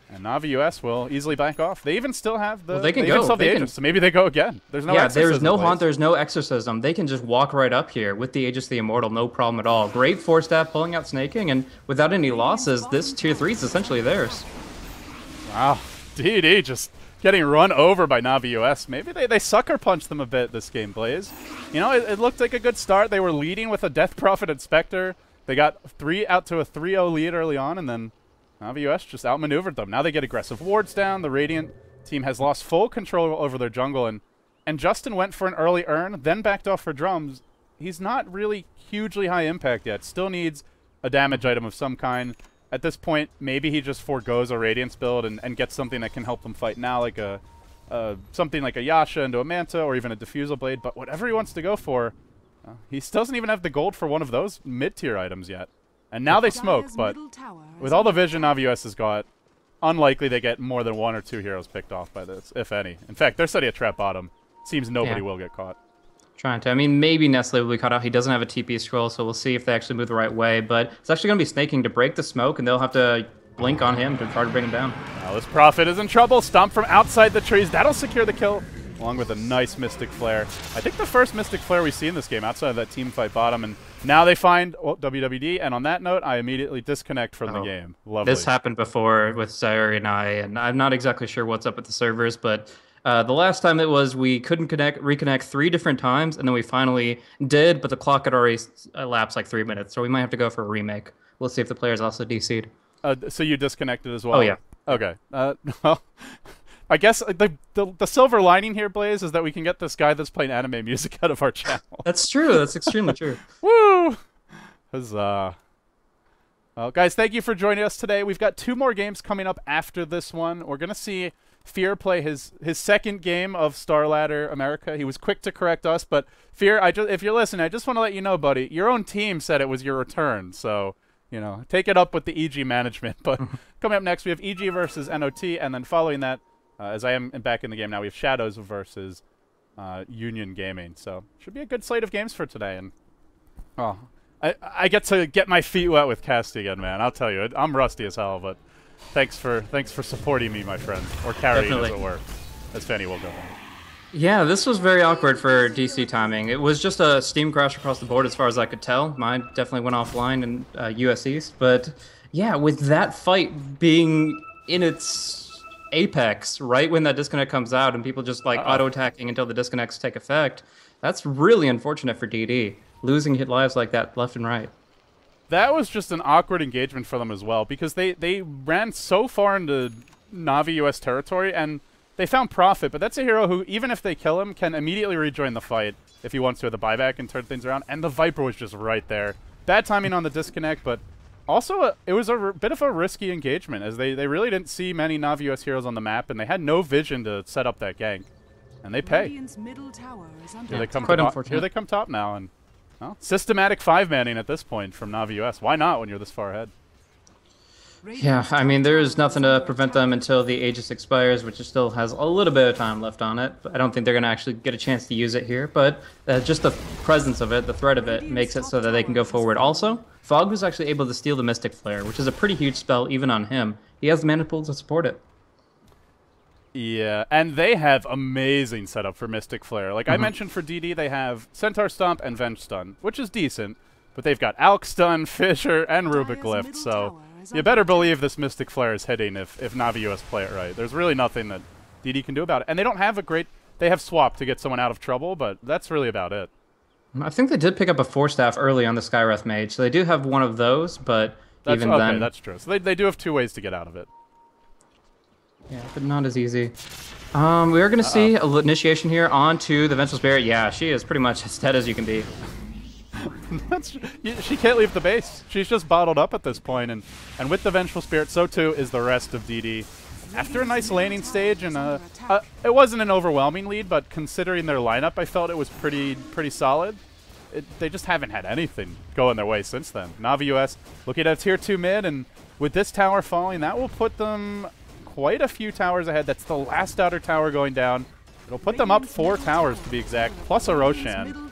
and Navi US will easily back off. They even still have the... Well, they can go. The Aegis, so maybe they go again. There's no Exorcism. There's no Haunt, there's no Exorcism. They can just walk right up here with the Aegis the Immortal, no problem at all. Great 4-staff pulling out Snake King, and without any losses, this tier 3 is essentially theirs. Wow. DD just getting run over by Navi US. Maybe they sucker punched them a bit this game, Blaze. You know, it looked like a good start. They were leading with a Death Prophet and Spectre. They got out to a 3-0 lead early on, and then Navi US just outmaneuvered them. Now they get aggressive wards down. The Radiant team has lost full control over their jungle, and Justin went for an early Urn, then backed off for drums. He's not really hugely high impact yet. Still needs a damage item of some kind. At this point, maybe he just forgoes a Radiance build and gets something that can help them fight now, like something like a Yasha into a Manta or even a Diffusal Blade. But whatever he wants to go for, he still doesn't even have the gold for one of those mid-tier items yet. And now they smoke, but with all the vision Navi US has got, unlikely they get more than 1 or 2 heroes picked off by this, if any. In fact, they're setting a trap bottom. Seems nobody will get caught. Trying to. I mean, maybe Nestle will be caught out. He doesn't have a TP scroll, so we'll see if they actually move the right way. But it's actually going to be Snake King to break the smoke, and they'll have to blink on him to try to bring him down. Now this Prophet is in trouble. Stomp from outside the trees. That'll secure the kill, along with a nice Mystic Flare. I think the first Mystic Flare we see in this game outside of that team fight bottom. And now they find WWD. And on that note, I immediately disconnect from the game. Lovely. This happened before with Zaire and I'm not exactly sure what's up with the servers, but... the last time it was we couldn't reconnect 3 different times, and then we finally did, but the clock had already elapsed like 3 minutes, so we might have to go for a remake. We'll see if the player's also DC'd. So you disconnected as well? Oh, yeah. Okay. Well, I guess the silver lining here, Blaze, is that we can get this guy that's playing anime music out of our channel. That's true. That's extremely true. Woo! Huzzah. Well, guys, thank you for joining us today. We've got 2 more games coming up after this one. We're going to see Fear play his second game of Star Ladder America. He was quick to correct us, but Fear, if you're listening, I just want to let you know, buddy, your own team said it was your return, so, you know, take it up with the EG management. But coming up next, we have EG versus NOT, and then following that, as I am back in the game now, we have Shadows versus Union Gaming. So, should be a good slate of games for today, and I get to get my feet wet with casting again, man. I'll tell you, I'm rusty as hell, but thanks for supporting me, my friend, or carrying, as it were. As Fanny will go. Yeah, this was very awkward for DC timing. It was just a Steam crash across the board as far as I could tell. Mine definitely went offline in US East. But yeah, with that fight being in its apex, right when that disconnect comes out and people just like auto-attacking until the disconnects take effect, that's really unfortunate for DD. Losing hit lives like that left and right. That was just an awkward engagement for them as well, because they ran so far into Navi US territory, and they found Prophet, but that's a hero who, even if they kill him, can immediately rejoin the fight if he wants to with the buyback and turn things around, and the Viper was just right there. Bad timing on the disconnect, but also it was a bit of a risky engagement, as they really didn't see many Navi US heroes on the map, and they had no vision to set up that gank. And they pay. Here they come quite top. unfortunate. Here they come top now, and well, systematic 5-manning at this point from Navi US. Why not when you're this far ahead? Yeah, I mean, there's nothing to prevent them until the Aegis expires, which still has a little bit of time left on it. But I don't think they're going to actually get a chance to use it here, but just the presence of it, the threat of it, makes it so that they can go forward. Also, Fog was actually able to steal the Mystic Flare, which is a pretty huge spell even on him. He has the mana pool to support it. Yeah, and they have amazing setup for Mystic Flare. Like I mentioned for DD, they have Centaur Stomp and Venge Stun, which is decent, but they've got Alk Stun, Fissure, and Rubik Lift, so you better believe this Mystic Flare is hitting if Navi US play it right. There's really nothing that DD can do about it. And they don't have a great... They have Swap to get someone out of trouble, but that's really about it. I think they did pick up a 4-staff early on the Skywrath Mage, so they do have one of those, but even then... Okay, that's true. So they do have 2 ways to get out of it. Yeah, but not as easy. We are going to see an initiation here onto the Vengeful Spirit. Yeah, she is pretty much as dead as you can be. She can't leave the base. She's just bottled up at this point, and with the Vengeful Spirit, so too is the rest of DD. After a nice laning stage, and it wasn't an overwhelming lead, but considering their lineup, I felt it was pretty solid. They just haven't had anything going their way since then. Navi US looking at a tier 2 mid, and with this tower falling, that will put them quite a few towers ahead. That's the last outer tower going down. It'll put them up 4 towers to be exact, plus a Roshan.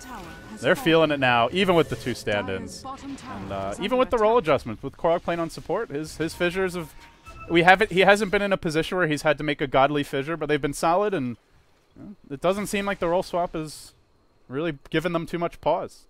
They're feeling it now, even with the 2 stand-ins, and even with the role adjustments. With Korok playing on support, his fissures have... He hasn't been in a position where he's had to make a godly fissure, but they've been solid, and it doesn't seem like the role swap is really giving them too much pause.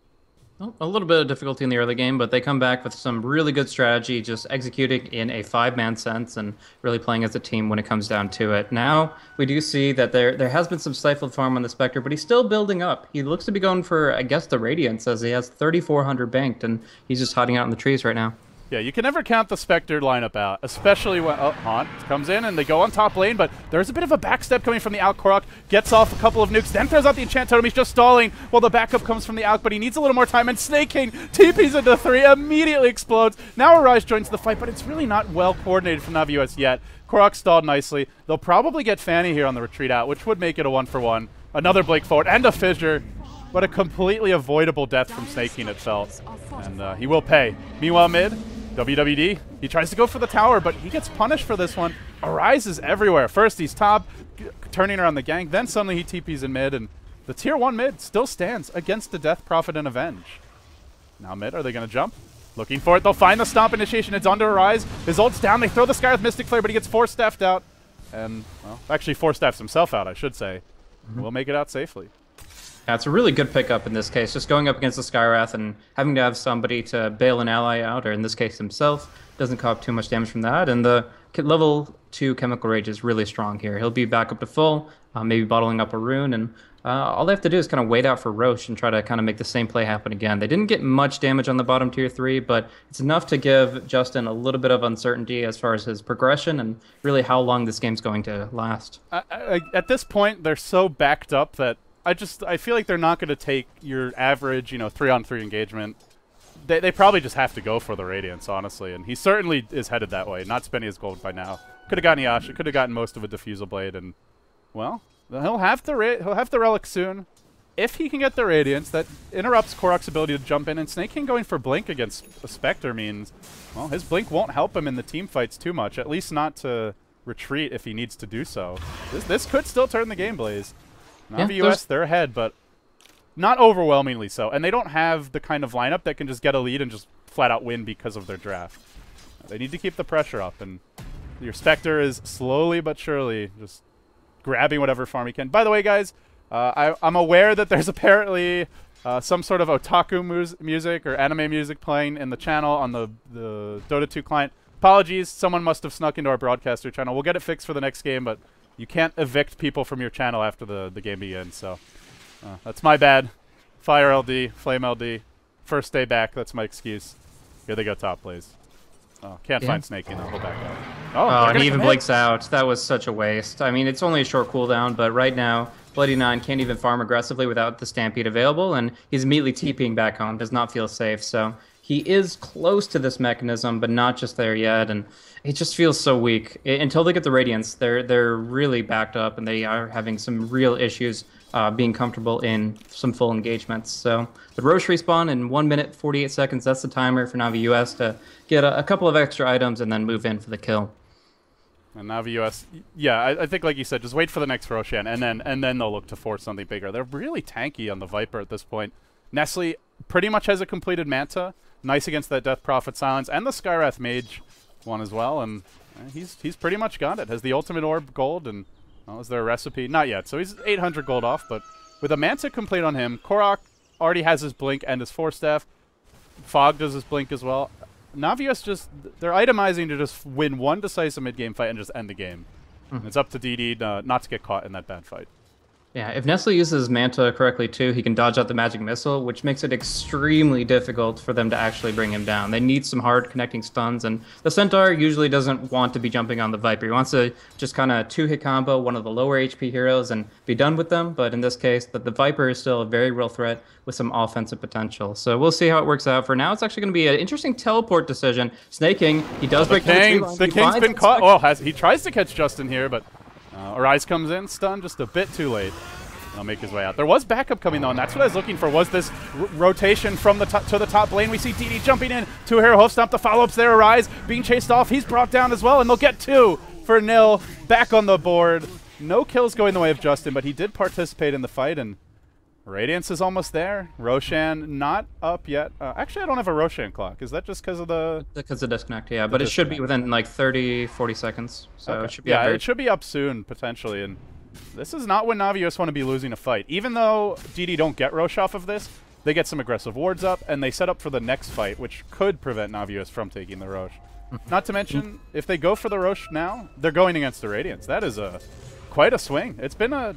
Well, a little bit of difficulty in the early game, but they come back with some really good strategy, just executing in a 5-man sense and really playing as a team when it comes down to it. Now, we do see that there has been some stifled farm on the Spectre, but he's still building up. He looks to be going for, I guess, the Radiance, as he has 3,400 banked, and he's just hiding out in the trees right now. Yeah, you can never count the Spectre lineup out, especially when Haunt comes in and they go on top lane, but there's a bit of a backstep coming from the Alk. Korok gets off a couple of nukes, then throws out the Enchant Totem. He's just stalling while the backup comes from the Alk, but he needs a little more time, and Snake King TPs into 3, immediately explodes. Now Arise joins the fight, but it's really not well coordinated from Navi US yet. Korok stalled nicely. They'll probably get Fanny here on the retreat out, which would make it a 1-for-1. Another Blink forward, and a Fissure. But a completely avoidable death from Snake King, it felt. And he will pay. Meanwhile, mid, WWD, he tries to go for the tower, but he gets punished for this one. Arise is everywhere. First, he's top, turning around the gank. Then suddenly he TPs in mid, and the tier 1 mid still stands against the Death Prophet and Avenge. Now mid, are they going to jump? Looking for it. They'll find the Stomp initiation. It's onto Arise. His ult's down. They throw the Sky with Mystic Flare, but he gets 4-staffed out. And, well, actually 4-staffs himself out, I should say. We'll make it out safely. Yeah, it's a really good pickup in this case, just going up against the Skywrath and having to have somebody to bail an ally out, or in this case himself, doesn't cause too much damage from that. And the level 2 Chemical Rage is really strong here. He'll be back up to full, maybe bottling up a rune, and all they have to do is kind of wait out for Roche and try to kind of make the same play happen again. They didn't get much damage on the bottom tier 3, but it's enough to give Justin a little bit of uncertainty as far as his progression and really how long this game's going to last. At this point, they're so backed up that I feel like they're not going to take your average, 3-on-3 engagement. They probably just have to go for the Radiance, honestly, and he certainly is headed that way, not spending his gold by now. Could have gotten Yasha, could have gotten most of a Diffusal Blade, and, well, he'll have the Relic soon. If he can get the Radiance, that interrupts Korok's ability to jump in, and Snake King going for Blink against a Spectre means, well, his Blink won't help him in the team fights too much, at least not to retreat if he needs to do so. This could still turn the game, Blaze. Navi US, they're ahead, but not overwhelmingly so. And they don't have the kind of lineup that can just get a lead and just flat out win because of their draft. They need to keep the pressure up, and your Spectre is slowly but surely just grabbing whatever farm he can. By the way, guys, I'm aware that there's apparently some sort of otaku music or anime music playing in the channel on the Dota 2 client. Apologies, someone must have snuck into our broadcaster channel. We'll get it fixed for the next game, but you can't evict people from your channel after the game begins, so that's my bad. Fire LD, Flame LD, first day back, that's my excuse. Here they go top, please. Oh, can't find Snake in, he'll back out. Oh, and he even blinks out. That was such a waste. I mean, it's only a short cooldown, but right now, Bloody Nine can't even farm aggressively without the Stampede available, and he's immediately TPing back home, does not feel safe, so he is close to this mechanism, but not just there yet. And it just feels so weak. Until they get the Radiance, they're really backed up, and they are having some real issues being comfortable in some full engagements. So, but Roche respawn in 1 minute 48 seconds. That's the timer for Navi US to get a couple of extra items and then move in for the kill. And Navi US, yeah, I think like you said, just wait for the next Roshan, and then they'll look to force something bigger. They're really tanky on the Viper at this point. Nestle pretty much has a completed Manta, nice against that Death Prophet Silence, and the Skywrath Mage one as well, and he's pretty much got it. Has the ultimate orb gold, and well, is there a recipe? Not yet, so he's 800 gold off, but with a Manta complete on him, Korok already has his Blink and his Force Staff. Fog does his Blink as well. Navius just, they're itemizing to just win one decisive mid-game fight and just end the game. Mm-hmm. It's up to DD not to get caught in that bad fight. Yeah, if Nestle uses Manta correctly too, he can dodge out the Magic Missile, which makes it extremely difficult for them to actually bring him down. They need some hard connecting stuns, and the Centaur usually doesn't want to be jumping on the Viper. He wants to just kind of two-hit combo one of the lower HP heroes and be done with them, but in this case, the Viper is still a very real threat with some offensive potential. So we'll see how it works out. For now, it's actually going to be an interesting teleport decision. Snaking, he does break the King's been caught. Oh, he tries to catch Justin here, but Arise comes in, stun just a bit too late. He'll make his way out. There was backup coming though, and that's what I was looking for, was this rotation from the to the top lane. We see DD jumping in, 2 hero hoof stomp, the follow-ups there, Arise being chased off. He's brought down as well, and they'll get 2 for nil. Back on the board. No kills going the way of Justin, but he did participate in the fight, and Radiance is almost there. Roshan not up yet. Actually, I don't have a Roshan clock. Is that just because of the... Because of disconnect, yeah. But it should be within like 30, 40 seconds. So okay. It should be it should be up soon, potentially. And this is not when Navios want to be losing a fight. Even though DD don't get Rosh off of this, they get some aggressive wards up, and they set up for the next fight, which could prevent Navios from taking the Rosh. Not to mention, if they go for the Rosh now, they're going against the Radiance. That is quite a swing. It's been a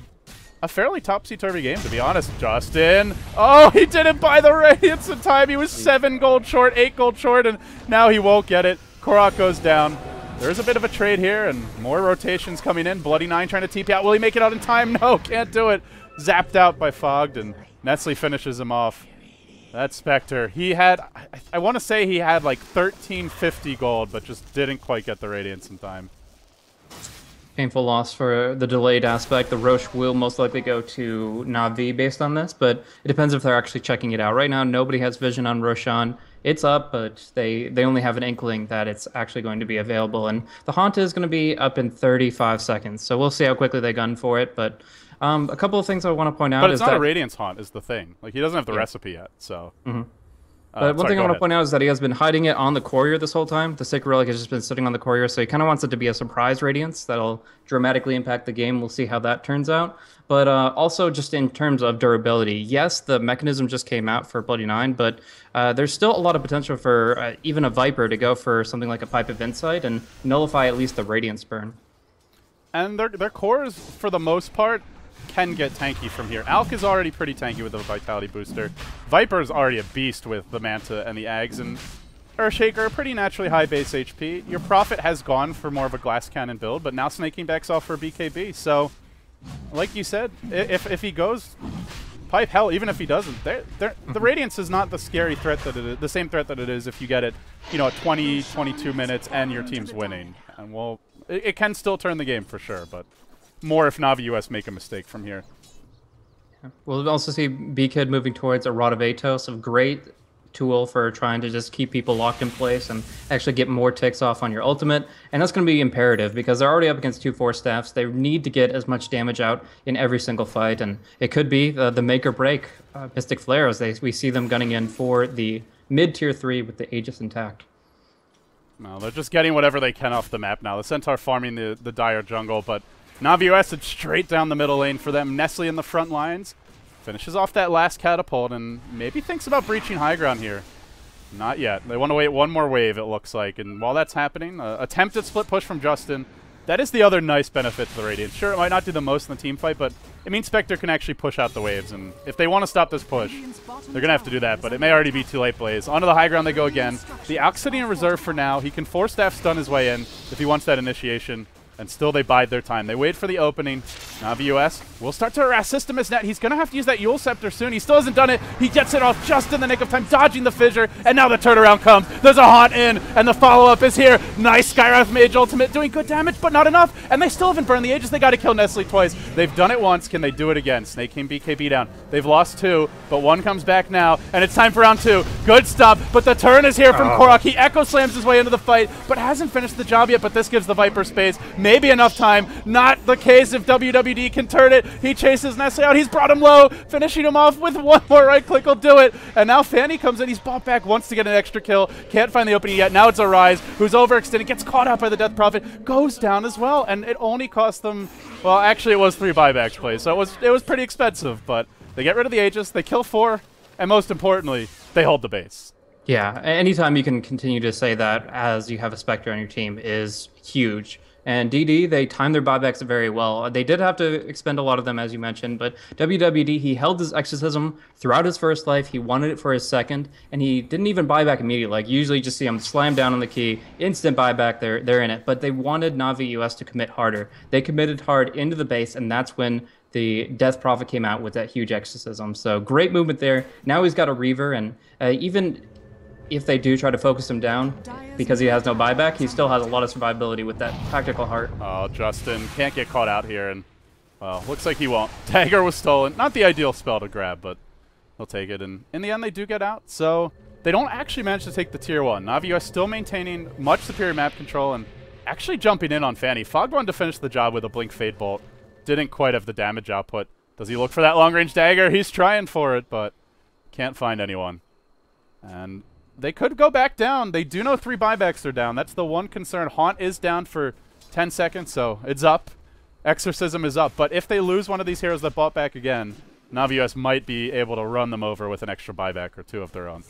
fairly topsy-turvy game, to be honest. Justin, oh, he didn't buy the Radiance in time. He was 7 gold short, 8 gold short, and now he won't get it. Korok goes down. There's a bit of a trade here, and more rotations coming in. Bloody Nine trying to TP out. Will he make it out in time? No, can't do it. Zapped out by Fogged, and Nestle finishes him off. That Spectre, he had, I want to say he had like 1350 gold, but just didn't quite get the Radiance in time. Painful loss for the delayed aspect. The Roche will most likely go to Na'Vi based on this, but it depends if they're actually checking it out. Right now, nobody has vision on Roshan. It's up, but they only have an inkling that it's actually going to be available. And the Haunt is going to be up in 35 seconds, so we'll see how quickly they gun for it. But a couple of things I want to point out but is it's not a Radiance Haunt is the thing. Like, he doesn't have the recipe yet, so... But one thing I want to point out is that he has been hiding it on the Courier this whole time. The Sacred Relic has just been sitting on the Courier, so he kind of wants it to be a surprise Radiance that'll dramatically impact the game. We'll see how that turns out. But also just in terms of durability, yes, the mechanism just came out for Bloody Nine, but there's still a lot of potential for even a Viper to go for something like a Pipe of Insight and nullify at least the Radiance burn. And their cores, for the most part, can get tanky from here. Alk is already pretty tanky with the Vitality Booster. Viper is already a beast with the Manta and the Ags, and Earthshaker are pretty naturally high base HP. Your Prophet has gone for more of a Glass Cannon build, but now Snaking backs off for a BKB. So, like you said, if he goes Pipe, hell, even if he doesn't, the Radiance is not the scary threat that it is, the same threat that it is if you get it, you know, at 20, 22 minutes and your team's winning. And well, it can still turn the game for sure, but more if Navi US make a mistake from here. We'll also see B-Kid moving towards a Rod of Atos, a great tool for trying to just keep people locked in place and actually get more ticks off on your ultimate. And that's going to be imperative because they're already up against 2 Force Staffs. They need to get as much damage out in every single fight, and it could be the make or break Mystic Flare as we see them gunning in for the mid-tier 3 with the Aegis intact. No, they're just getting whatever they can off the map now. The Centaur farming the dire jungle, but Navi US is straight down the middle lane for them. Nestle in the front lines. Finishes off that last catapult and maybe thinks about breaching high ground here. Not yet. They want to wait one more wave, it looks like. And while that's happening, attempted split push from Justin. That is the other nice benefit to the Radiant. Sure, it might not do the most in the team fight, but it means Spectre can actually push out the waves. And if they want to stop this push, they're going to have to do that. But it may already be too late, Blaze. Onto the high ground they go again. The Alk sitting in reserve for now. He can Force Staff stun his way in if he wants that initiation. And still they bide their time. They wait for the opening. Navi US will start to harass Systemus Net. He's going to have to use that Yule Scepter soon. He still hasn't done it. He gets it off just in the nick of time, dodging the fissure. And now the turnaround comes. There's a haunt in, and the follow-up is here. Nice Skywrath Mage ultimate, doing good damage, but not enough. And they still haven't burned the Aegis. They got to kill Nestle twice. They've done it once. Can they do it again? Snake King BKB down. They've lost 2, but 1 comes back now, and it's time for round 2. Good stop, but the turn is here from Korok. He Echo Slams his way into the fight, but hasn't finished the job yet, but this gives the Viper space. Maybe enough time. Not the case if WWD can turn it. He chases Nestle out. He's brought him low. Finishing him off with one more right click will do it. And now Fanny comes in. He's bought back, wants to get an extra kill. Can't find the opening yet. Now it's Arise, who's overextended, gets caught out by the Death Prophet, goes down as well. And it only cost them, well, actually it was 3 buybacks plays, so it was pretty expensive. But they get rid of the Aegis, they kill 4, and most importantly, they hold the base. Yeah, anytime you can continue to say that as you have a Spectre on your team is huge. And DD, they timed their buybacks very well. They did have to expend a lot of them, as you mentioned, but WWD, he held his Exorcism throughout his first life. He wanted it for his second, and he didn't even buy back immediately. Like, usually just see him slam down on the key, instant buyback, they're in it. But they wanted Navi US to commit harder. They committed hard into the base, and that's when the Death Prophet came out with that huge Exorcism. So great movement there. Now he's got a Reaver, and even if they do try to focus him down, because he has no buyback, he still has a lot of survivability with that Tactical Heart. Oh, Justin can't get caught out here, and, well, looks like he won't. Dagger was stolen. Not the ideal spell to grab, but he'll take it, and in the end they do get out, so they don't actually manage to take the tier 1. Navi US still maintaining much superior map control and actually jumping in on Fanny. Fog wanted to finish the job with a Blink Fade Bolt. Didn't quite have the damage output. Does he look for that long-range dagger? He's trying for it, but can't find anyone. And they could go back down. They do know 3 buybacks are down. That's the one concern. Haunt is down for 10 seconds, so it's up. Exorcism is up. But if they lose one of these heroes that bought back again, Navi US might be able to run them over with an extra buyback or 2 of their own.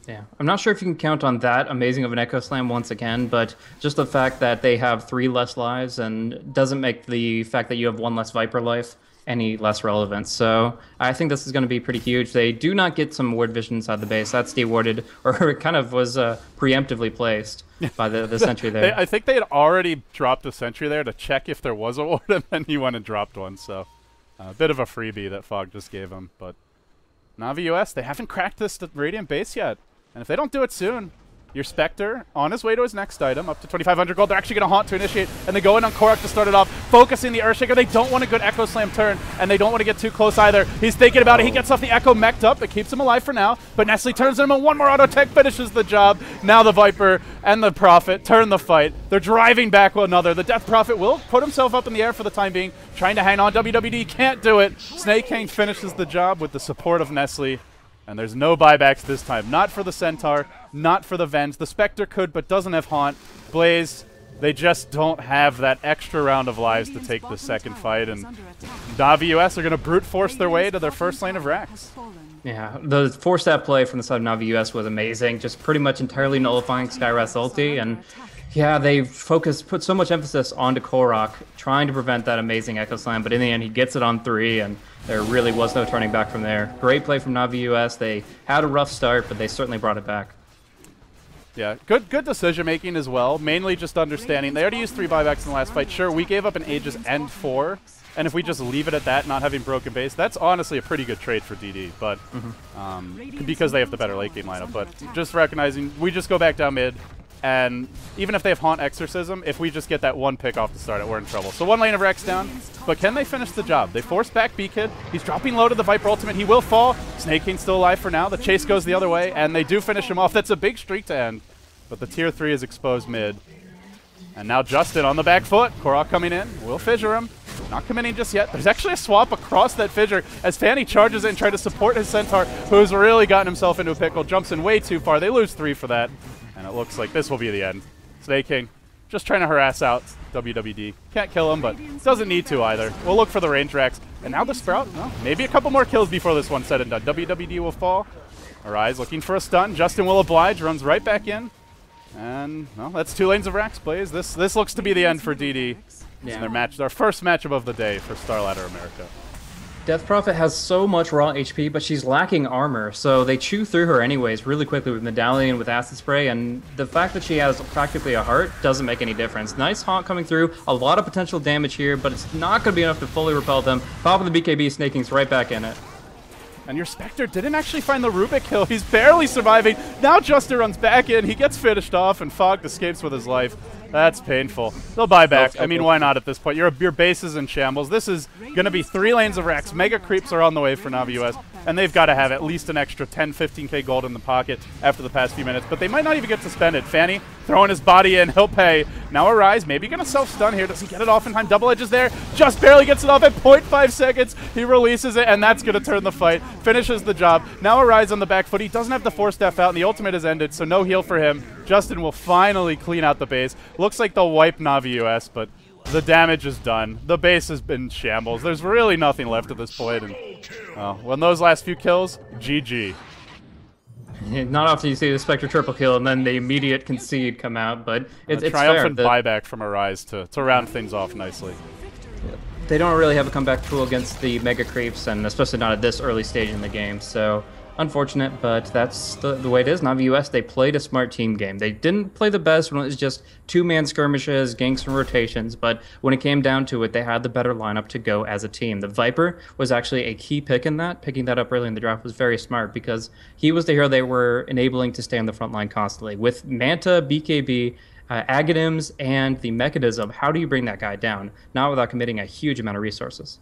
Yeah, I'm not sure if you can count on that amazing of an Echo Slam once again, but just the fact that they have 3 less lives and doesn't make the fact that you have 1 less Viper life any less relevant. So I think this is going to be pretty huge. They do not get some ward vision inside the base. That's de-warded, or it kind of was preemptively placed by the sentry there. I think they had already dropped a sentry there to check if there was a ward, and then he went and dropped one. So a bit of a freebie that Fog just gave him. But Navi US, they haven't cracked this Radiant base yet. And if they don't do it soon, your Spectre, on his way to his next item, up to 2,500 gold. They're actually going to Haunt to initiate, and they go in on Korok to start it off, focusing the Earthshaker. They don't want a good Echo Slam turn, and they don't want to get too close either. He's thinking about it. He gets off the Echo mech'd up. It keeps him alive for now, but Nestle turns him, and one more auto tech finishes the job. Now the Viper and the Prophet turn the fight. They're driving back one another. The Death Prophet will put himself up in the air for the time being, trying to hang on. WWD can't do it. Snake King finishes the job with the support of Nestle. And there's no buybacks this time. Not for the Centaur, not for the Venge. The Spectre could, but doesn't have Haunt. Blaze, they just don't have that extra round of lives to take the second fight. And Navi US are going to brute force their way to their first lane of Rax. Yeah, the 4-step play from the side of Navi US was amazing. Just pretty much entirely nullifying Skywrath's ulti. And yeah, they put so much emphasis onto Korok, trying to prevent that amazing Echo Slam. But in the end, he gets it on 3, and there really was no turning back from there. Great play from Navi US. They had a rough start, but they certainly brought it back. Yeah, good decision making as well. Mainly just understanding. They already used 3 buybacks in the last fight. Sure, we gave up an Aegis and 4. And if we just leave it at that, not having broken base, that's honestly a pretty good trade for DD. But because they have the better late game lineup. But just recognizing, we just go back down mid. And even if they have Haunt Exorcism, if we just get that 1 pick off the start, we're in trouble. So 1 lane of Rex down, but can they finish the job? They force back B-Kid. He's dropping low to the Viper ultimate. He will fall. Snake King's still alive for now. The chase goes the other way, and they do finish him off. That's a big streak to end, but the tier 3 is exposed mid. And now Justin on the back foot. Korok coming in. Will fissure him. Not committing just yet. There's actually a swap across that fissure as Fanny charges in, trying to support his Centaur, who's really gotten himself into a pickle. Jumps in way too far. They lose 3 for that. And it looks like this will be the end. Snake King just trying to harass out WWD. Can't kill him, but doesn't need to either. We'll look for the range racks. And now the Sprout, well, maybe a couple more kills before this one's said and done. WWD will fall. Arise looking for a stun. Justin will oblige, runs right back in. And, well, that's 2 lanes of Rax plays. This looks to be the end for DD. Yeah. Their first matchup of the day for Star Ladder America. Death Prophet has so much raw HP, but she's lacking armor, so they chew through her anyways really quickly with Medallion, with Acid Spray, and the fact that she has practically a heart doesn't make any difference. Nice Haunt coming through, a lot of potential damage here, but it's not going to be enough to fully repel them. Popping the BKB, Snaking's right back in it. And your Spectre didn't actually find the Rubik kill. He's barely surviving. Now Juster runs back in. He gets finished off, and Fogg escapes with his life. That's painful. They'll buy back. I mean, why not at this point? Your base is in shambles. This is going to be 3 lanes of Rex. Mega creeps are on the way for Navi US, and they've got to have at least an extra 10, 15k gold in the pocket after the past few minutes, but they might not even get to spend it. Fanny throwing his body in. He'll pay. Now Arise, maybe going to self-stun here. Does he get it off in time? Double Edge is there. Just barely gets it off at 0.5 seconds. He releases it, and that's going to turn the fight. Finishes the job. Now Arise on the back foot. He doesn't have the Force Staff out, and the ultimate has ended, so no heal for him. Justin will finally clean out the base. Looks like they'll wipe Navi US, but the damage is done. The base has been shambles. There's really nothing left at this point. And when those last few kills, GG. Not often you see the Spectre triple kill and then the immediate concede come out, but it's triumphant fair. Buyback from Arise to round things off nicely. They don't really have a comeback tool against the Mega Creeps, and especially not at this early stage in the game, so unfortunate, but that's the way it is. Navi US, they played a smart team game. They didn't play the best when it was just 2-man skirmishes, ganks, and rotations, but when it came down to it, they had the better lineup to go as a team. The Viper was actually a key pick in that. Picking that up early in the draft was very smart because he was the hero they were enabling to stay on the front line constantly. With Manta, BKB, Aghanim's, and the Mechanism, how do you bring that guy down? Not without committing a huge amount of resources.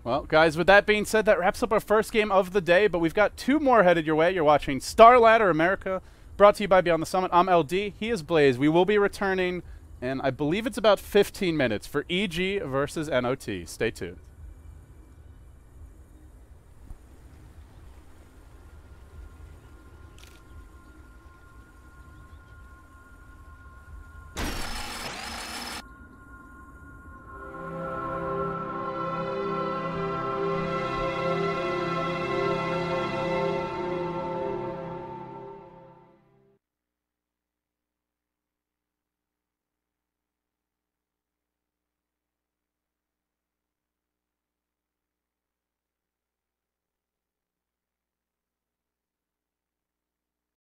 Well, guys, with that being said, that wraps up our first game of the day, but we've got 2 more headed your way. You're watching Star Ladder America, brought to you by Beyond the Summit. I'm LD. He is Blaze. We will be returning, and I believe it's about 15 minutes for EG versus NOT. Stay tuned.